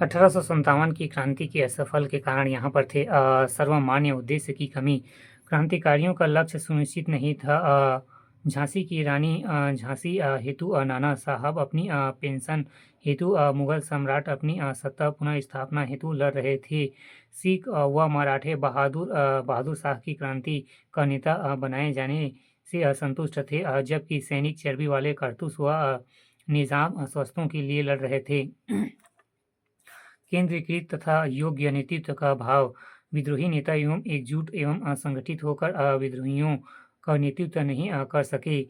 1857 की क्रांति के असफल के कारण यहाँ पर थे सर्वमान्य उद्देश्य की कमी। क्रांतिकारियों का लक्ष्य सुनिश्चित नहीं था। झांसी की रानी झांसी हेतु नाना साहब अपनी पेंशन हेतु मुगल सम्राट अपनी सत्ता पुनः स्थापना हेतु लड़ रहे थे। सिख व मराठे बहादुर शाह की क्रांति का नेता बनाए जाने से असंतुष्ट थे, जबकि सैनिक चर्बी वाले कारतूस व निज़ाम शस्त्रों के लिए लड़ रहे थे। केंद्रीकृत तथा योग्य नेतृत्व का अभाव। विद्रोही नेता एवं एकजुट एवं संगठित होकर विद्रोहियों का नेतृत्व नहीं कर सके।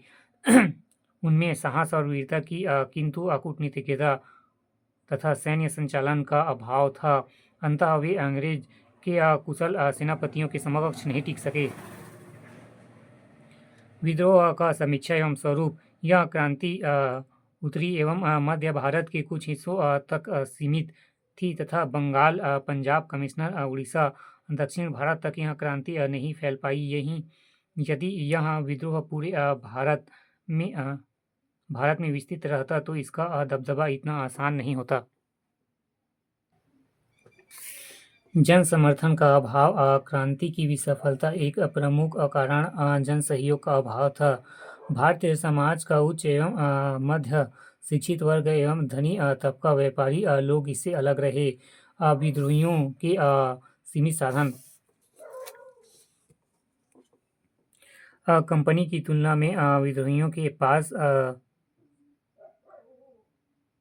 उनमें साहस और वीरता की किंतु कूटनीतिज्ञता तथा सैन्य संचालन का अभाव था। अंततः वे अंग्रेज के कुशल सेनापतियों के समक्ष नहीं टिक सके। विद्रोह का समीक्षा एवं स्वरूप। यह क्रांति उत्तरी एवं मध्य भारत के कुछ हिस्सों तक सीमित थी तथा बंगाल, पंजाब, कमिश्नर, उड़ीसा, दक्षिण भारत तक यह क्रांति नहीं फैल पाई। यदि यह विद्रोह पूरे भारत में विस्तृत रहता तो इसका दबदबा इतना आसान नहीं होता। जन समर्थन का अभाव। क्रांति की विफलता एक प्रमुख कारण जन सहयोग का अभाव था। भारतीय समाज का उच्च एवं मध्य शिक्षित वर्ग एवं धनी तबका व्यापारी लोग इससे अलग रहे। विद्रोहियों के सीमित साधन। कंपनी की तुलना में विद्रोहियों के पास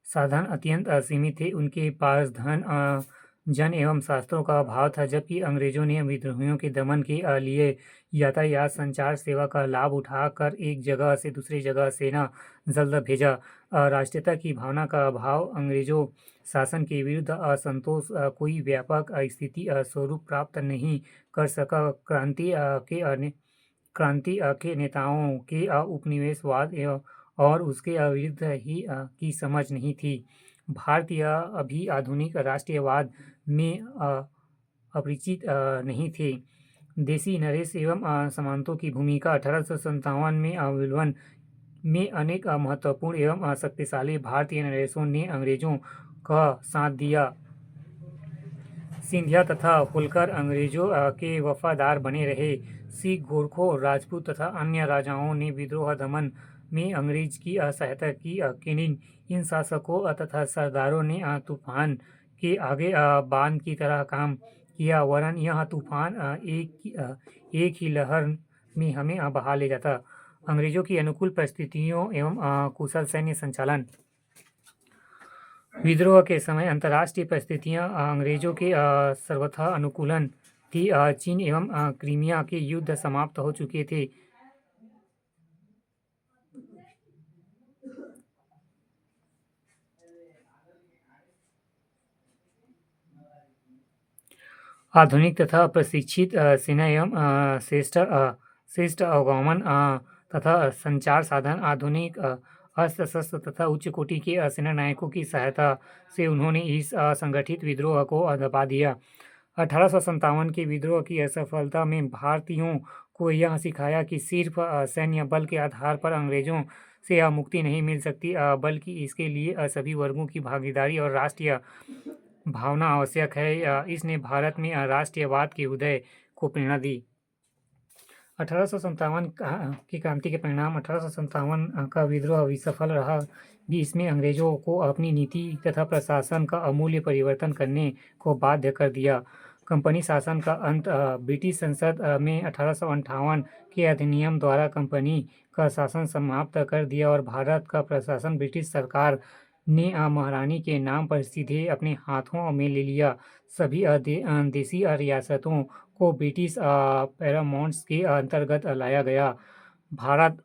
साधन अत्यंत सीमित थे। उनके पास धन, जन एवं शास्त्रों का अभाव था, जबकि अंग्रेजों ने विद्रोहियों के दमन के लिए यातायात संचार सेवा का लाभ उठाकर एक जगह से दूसरी जगह सेना जल्द भेजा। राष्ट्रीयता की भावना का अभाव। अंग्रेजों शासन के विरुद्ध असंतोष कोई व्यापक स्थिति स्वरूप प्राप्त नहीं कर सका। क्रांति के नेताओं के उपनिवेशवाद और उसके विरुद्ध ही की समझ नहीं थी। भारतीय अभी आधुनिक राष्ट्रीयवाद में अपरिचित नहीं थे। देसी नरेश एवं सामंतों की भूमिका। 1857 में विलवन में अनेक महत्वपूर्ण एवं शक्तिशाली भारतीय नरेशों ने अंग्रेजों का साथ दिया। सिंधिया तथा होलकर अंग्रेजों के वफादार बने रहे। सिख, गोरखों, राजपूत तथा अन्य राजाओं ने विद्रोह दमन में अंग्रेज की सहायता की। केनिन इन शासकों तथा सरदारों ने तूफान के आगे बांध की तरह काम किया, वरन यह तूफान एक ही लहर में हमें बहा ले जाता। अंग्रेजों की अनुकूल परिस्थितियों एवं कुशल सैन्य संचालन। विद्रोह के समय अंतर्राष्ट्रीय परिस्थितियां अंग्रेजों के सर्वथा अनुकूलन थी। चीन एवं क्रीमिया के युद्ध समाप्त हो चुके थे। आधुनिक तथा प्रशिक्षित सेना एवं श्रेष्ठ अवगमन तथा संचार साधन। आधुनिक अस्त्र शस्त्र तथा उच्च कोटि के सेना नायकों की सहायता से उन्होंने इस संगठित विद्रोह को दबा दिया। 1857 के विद्रोह की असफलता में भारतीयों को यह सिखाया कि सिर्फ सैन्य बल के आधार पर अंग्रेजों से मुक्ति नहीं मिल सकती, बल्कि इसके लिए सभी वर्गों की भागीदारी और राष्ट्रीय भावना आवश्यक है। इसने भारत में राष्ट्रीयवाद के उदय को प्रेरणा दी। 1857 की क्रांति के परिणाम। 1857 का विद्रोह विफल रहा भी इसमें अंग्रेजों को अपनी नीति तथा प्रशासन का अमूल्य परिवर्तन करने को बाध्य कर दिया। कंपनी शासन का अंत। ब्रिटिश संसद में 1858 के अधिनियम द्वारा कंपनी का शासन समाप्त कर दिया और भारत का प्रशासन ब्रिटिश सरकार ने महारानी के नाम पर सीधे अपने हाथों में ले लिया। सभी देसी रियासतों को ब्रिटिश पैरामाउंट्स के अंतर्गत लाया गया। भारत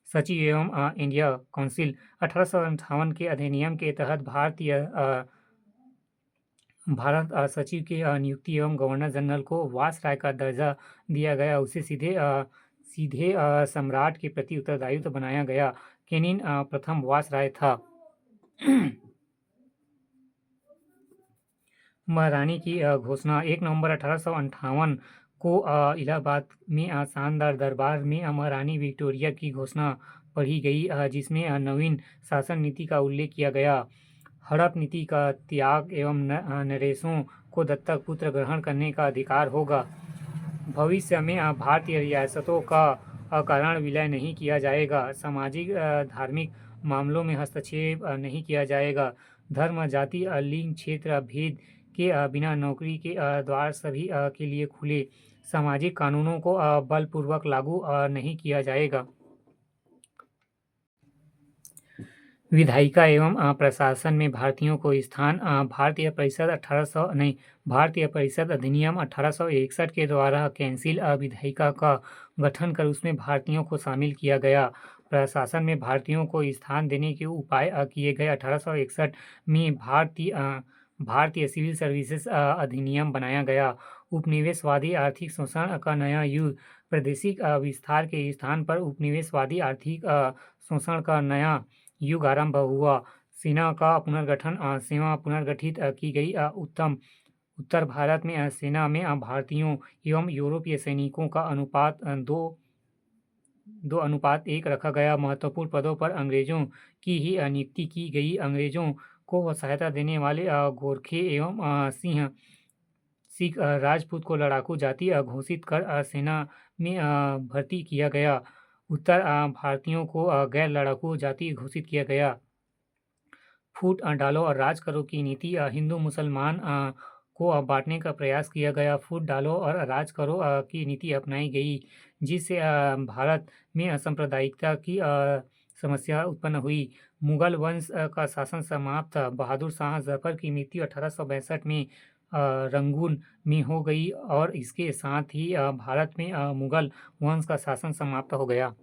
सचिव एवं इंडिया काउंसिल। 1858 के अधिनियम के तहत भारत सचिव के नियुक्ति एवं गवर्नर जनरल को वायसराय का दर्जा दिया गया। उसे सीधे सम्राट के प्रति उत्तरदायित्व बनाया गया। केनिन प्रथम वायसराय था। महारानी की घोषणा। 1 नवंबर 1858 को इलाहाबाद में शानदार दरबार में महारानी विक्टोरिया की घोषणा पढ़ी गई, जिसमें नवीन शासन नीति का उल्लेख किया गया। हड़प नीति का त्याग एवं नरेशों को दत्तक पुत्र ग्रहण करने का अधिकार होगा। भविष्य में भारतीय रियासतों का अकारण विलय नहीं किया जाएगा। सामाजिक धार्मिक मामलों में हस्तक्षेप नहीं किया जाएगा। धर्म जाति लिंग क्षेत्र भेद के बिना नौकरी के द्वार सभी के लिए खुले। सामाजिक कानूनों को बलपूर्वक लागू नहीं किया जाएगा। विधायिका एवं प्रशासन में भारतीयों को स्थान। भारतीय परिषद अधिनियम 1861 के द्वारा कैंसिल विधायिका का गठन कर उसमें भारतीयों को शामिल किया गया। प्रशासन में भारतीयों को स्थान देने के उपाय किए गए। 1861 में भारतीय सिविल सर्विसेज अधिनियम बनाया गया। उपनिवेशवादी आर्थिक शोषण का नया युग। प्रादेशिक विस्तार के स्थान पर उपनिवेशवादी आर्थिक शोषण का नया युग आरंभ हुआ। सेना का पुनर्गठन। सेना पुनर्गठित की गई। उत्तर भारत में सेना में भारतीयों एवं यूरोपीय सैनिकों का अनुपात 2:1 रखा गया। महत्वपूर्ण पदों पर अंग्रेजों की ही नियुक्ति की गई। अंग्रेजों को सहायता देने वाले गोरखे एवं सिख राजपूत को लड़ाकू जाति घोषित कर सेना में भर्ती किया गया। उत्तर भारतीयों को गैर लड़ाकू जाति घोषित किया गया। फूट डालो और राज करो की नीति। हिंदू मुसलमान को बांटने का प्रयास किया गया। फूट डालो और राज करो की नीति अपनाई गई, जिससे भारत में सांप्रदायिकता की समस्या उत्पन्न हुई। मुगल वंश का शासन समाप्त। बहादुर शाह जफर की मृत्यु 1862 में रंगून में हो गई और इसके साथ ही भारत में मुगल वंश का शासन समाप्त हो गया।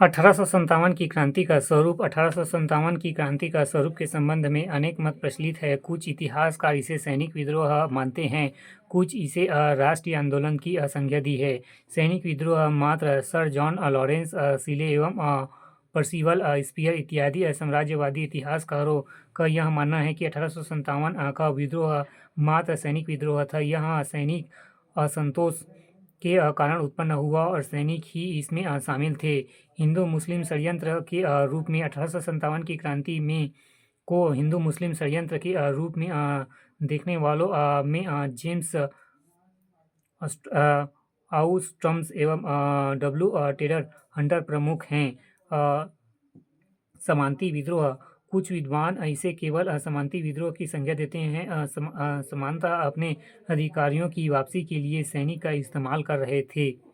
1857 की क्रांति का स्वरूप। 1857 की क्रांति का स्वरूप के संबंध में अनेक मत प्रचलित है। कुछ इतिहासकार इसे सैनिक विद्रोह मानते हैं, कुछ इसे राष्ट्रीय आंदोलन की संज्ञा दी है। सैनिक विद्रोह मात्र सर जॉन लॉरेंस सीले एवं पर्सिवल स्पीयर इत्यादि साम्राज्यवादी इतिहासकारों का यह मानना है कि 1857 का विद्रोह मात्र सैनिक विद्रोह था। यह सैनिक असंतोष के कारण उत्पन्न हुआ और सैनिक ही इसमें शामिल थे। हिंदू मुस्लिम षड्यंत्र के रूप में 1857 की क्रांति में को हिंदू मुस्लिम षड्यंत्र के रूप में देखने वालों में जेम्स आउस्ट्रम्स एवं डब्ल्यू टेलर हंटर प्रमुख हैं। समांती विद्रोह। कुछ विद्वान इसे केवल समांती विद्रोह की संज्ञा देते हैं। समानता अपने अधिकारियों की वापसी के लिए सैनिक का इस्तेमाल कर रहे थे।